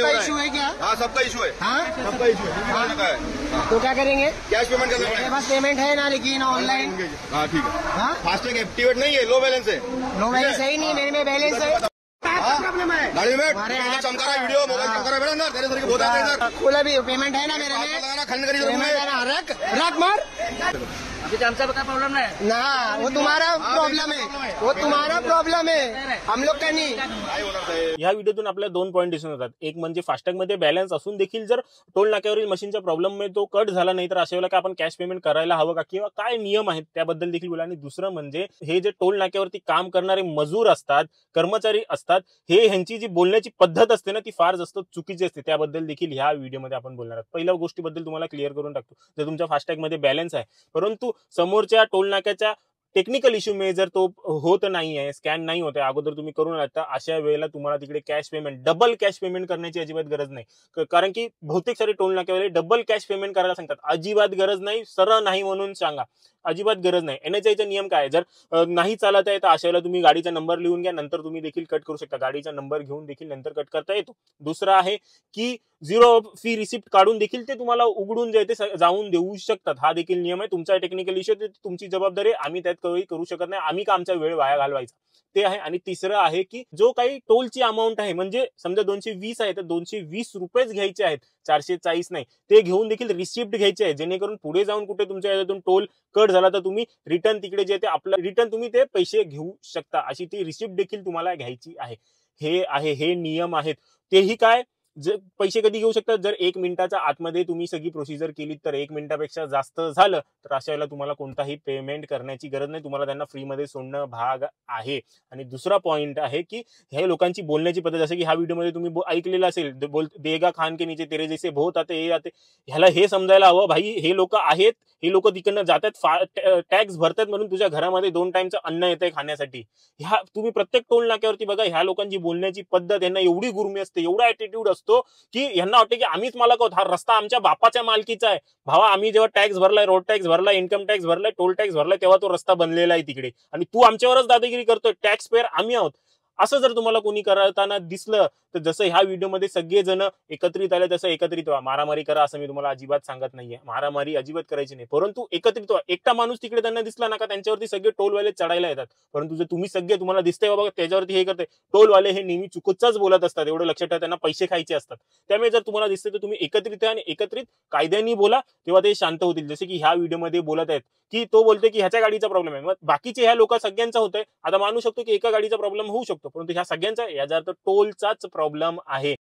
सबका इशू है क्या? हाँ, सबका इशू है। हाँ, सबका इशू है। तो क्या करेंगे? कैश पेमेंट करना मेरे है। पास पेमेंट है ना, लेकिन ऑनलाइन। हाँ ठीक है। हाँ, फास्टैग एक्टिवेट नहीं है, लो बैलेंस है। नो बैलेंस है ही नहीं, मेरे में बैलेंस है। प्रॉब्लम है गाड़ी में हमारे चमका रहा है, वीडियो मोबाइल चमका रहा है, अंदर तेरे सर के बहुत आते हैं सर। खोला भी पेमेंट है ना मेरे में, लगाना खंड करी जरूर पेमेंट है ना, रख रख मार अभी आमचा का प्रॉब्लेम नाही ना, वो तुम्हारा प्रॉब्लेम है, वो तुम्हारा प्रॉब्लेम है, हम लोग का नहीं। या व्हिडिओतून आपल्याला दोन पॉईंट दिसून येतात. एक म्हणजे फास्टॅग मध्ये बॅलन्स असून देखील जर टोल नाक्यावरील मशीनच्या प्रॉब्लेममुळे तो कट झाला नाही तर अशा वेळेला काय आपण कॅश पेमेंट करायला हवं का किंवा काय नियम आहेत त्याबद्दल देखील बोला. आणि दुसरं म्हणजे हे जे टोल नाक्यावरती काम करणारे मजूर असतात, कर्मचारी असतात, हे ह्यांची जी बोलण्याची पद्धत असते ना ती फार जास्त चुकीची असते. त्याबद्दल देखील ह्या व्हिडिओमध्ये आपण बोलणार आहोत. पहिल्या गोष्टीबद्दल तुम्हाला क्लिअर करून टाकतो. जर तुमच्या फास्टॅग मध्ये बॅलन्स आहे परंतु समोरच्या टोल नाक्याच्या टेक्निकल इश्यू में जर तो होत नाही आहे, स्कॅन नाही होत आहे, अगोदर तुम्ही करून आलात तर अशा वेळेला तुम्हाला तिकडे cash payment, double cash payment करण्याची अजिबात गरज नाही. कारण की बहुतेक सारे टोल नाक्यावाले डबल कॅश पेमेंट करायला सांगतात. अजिबात गरज नाही, सरळ नाही म्हणून सांगा, अजिबात गरज नाही. NHAI नियम काय आहे, जर नाही चालत आहे तर अशा वेळेला तुम्ही गाडीचा नंबर लिहून घ्या, नंतर तुम्ही देखील कट करू शकता. गाडीचा नंबर घेऊन देखील नंतर कट करता येतो. दुसरा आहे की झिरो फी रिसिप्ट काढून देखील ते तुम्हाला उघडून जे ते जाऊन देऊ शकतात. हा देखील नियम आहे. तुमचा टेक्निकल इश्यू तुमची जबाबदारी, आम्ही त्यात काही करू शकत नाही. आम्ही का आमचा वेळ वाया घालवायचा ते आहे. आणि तिसरं आहे की जो काही टोलची अमाऊंट आहे, म्हणजे समजा 220 आहे तर 220 रुपयेच घ्यायचे आहेत, 440 नाही, ते घेऊन देखील रिसिप्ट घ्यायचे आहे, जेणेकरून पुढे जाऊन कुठे तुमच्या याच्यातून टोल कट झाला तर तुम्ही रिटर्न तिकडे जे ते आपलं रिटर्न तुम्ही ते पैसे घेऊ शकता. अशी ती रिसिप्ट देखील तुम्हाला घ्यायची आहे. हे नियम आहेत. तेही काय, जर पैसे कधी घेऊ शकतात, जर 1 मिनिटाच्या आतमध्ये तुम्ही सगळी प्रोसिजर केली तर 1 मिनिटापेक्षा जास्त झालं तर अशा वेळेला तुम्हाला कोणताही पेमेंट करण्याची गरज नाही. तुम्हाला त्यांना फ्रीमध्ये सोडणं भाग आहे. आणि दुसरा पॉइंट आहे की हे लोकांची बोलण्याची पद्धत, जसं की ह्या व्हिडिओमध्ये तुम्ही ऐकलेलं असेल, देगा खान के नीचे तेरे जैसे बहुत आते हे आते, ह्याला हे समजायला हवं भाई, हे लोक आहेत, हे लोक तिकडनं जातात, टॅक्स भरतात म्हणून तुझ्या घरामध्ये 2 टाइमचं अन्न येतंय खाण्यासाठी. ह्या तुम्ही प्रत्येक टोल नाक्यावरती बघा, ह्या लोकांची बोलण्याची पद्धत, यांना एवढी गुरमी असते, एवढा ॲटिट्यूड असतो की यांना वाटतं की आम्हीच मालक आहोत, हा रस्ता आमच्या बापाच्या मालकीचा आहे. भावा, आम्ही जेव्हा टॅक्स भरलाय, रोड टॅक्स भरलाय, इन्कम टॅक्स भरलाय, टोल टॅक्स भरलाय, तेव्हा तो रस्ता बनलेला आहे तिकडे, आणि तू आमच्यावरच दादागिरी करतोय. टॅक्स पेअर आम्ही आहोत. असं जर तुम्हाला कोणी करताना दिसलं तर जसं ह्या व्हिडिओमध्ये सगळेजण एकत्रित आले तसं एकत्रित व्हा. मारामारी करा असं मी तुम्हाला अजिबात सांगत नाहीये. मारामारी अजिबात करायची नाही, परंतु एकत्रित व्हा. एकटा माणूस तिकडे त्यांना दिसला ना का त्यांच्यावरती सगळे टोलवाले चढायला येतात. परंतु जर तुम्ही सगळे, तुम्हाला दिसतंय बाबा त्याच्यावरती हे करते, टोलवाले हे नेहमी चुकीचंच बोलत असतात. एवढं लक्षात ठेवा, त्यांना पैसे खायचे असतात. त्यामुळे जर तुम्हाला दिसतंय तर तुम्ही एकत्रित या आणि एकत्रित कायद्याने बोला, तेव्हा ते शांत होतील. जसे की ह्या व्हिडिओमध्ये बोलत आहेत की तो बोलतोय की ह्याच्या गाडीचा प्रॉब्लेम आहे, मग बाकीचे ह्या लोक सगळ्यांचा होतोय. आता मानू शकतो की एका गाडीचा प्रॉब्लेम होऊ शकतो, परंतु ह्या सगळ्यांचा, याचा अर्थ टोलचाच प्रॉब्लेम आहे.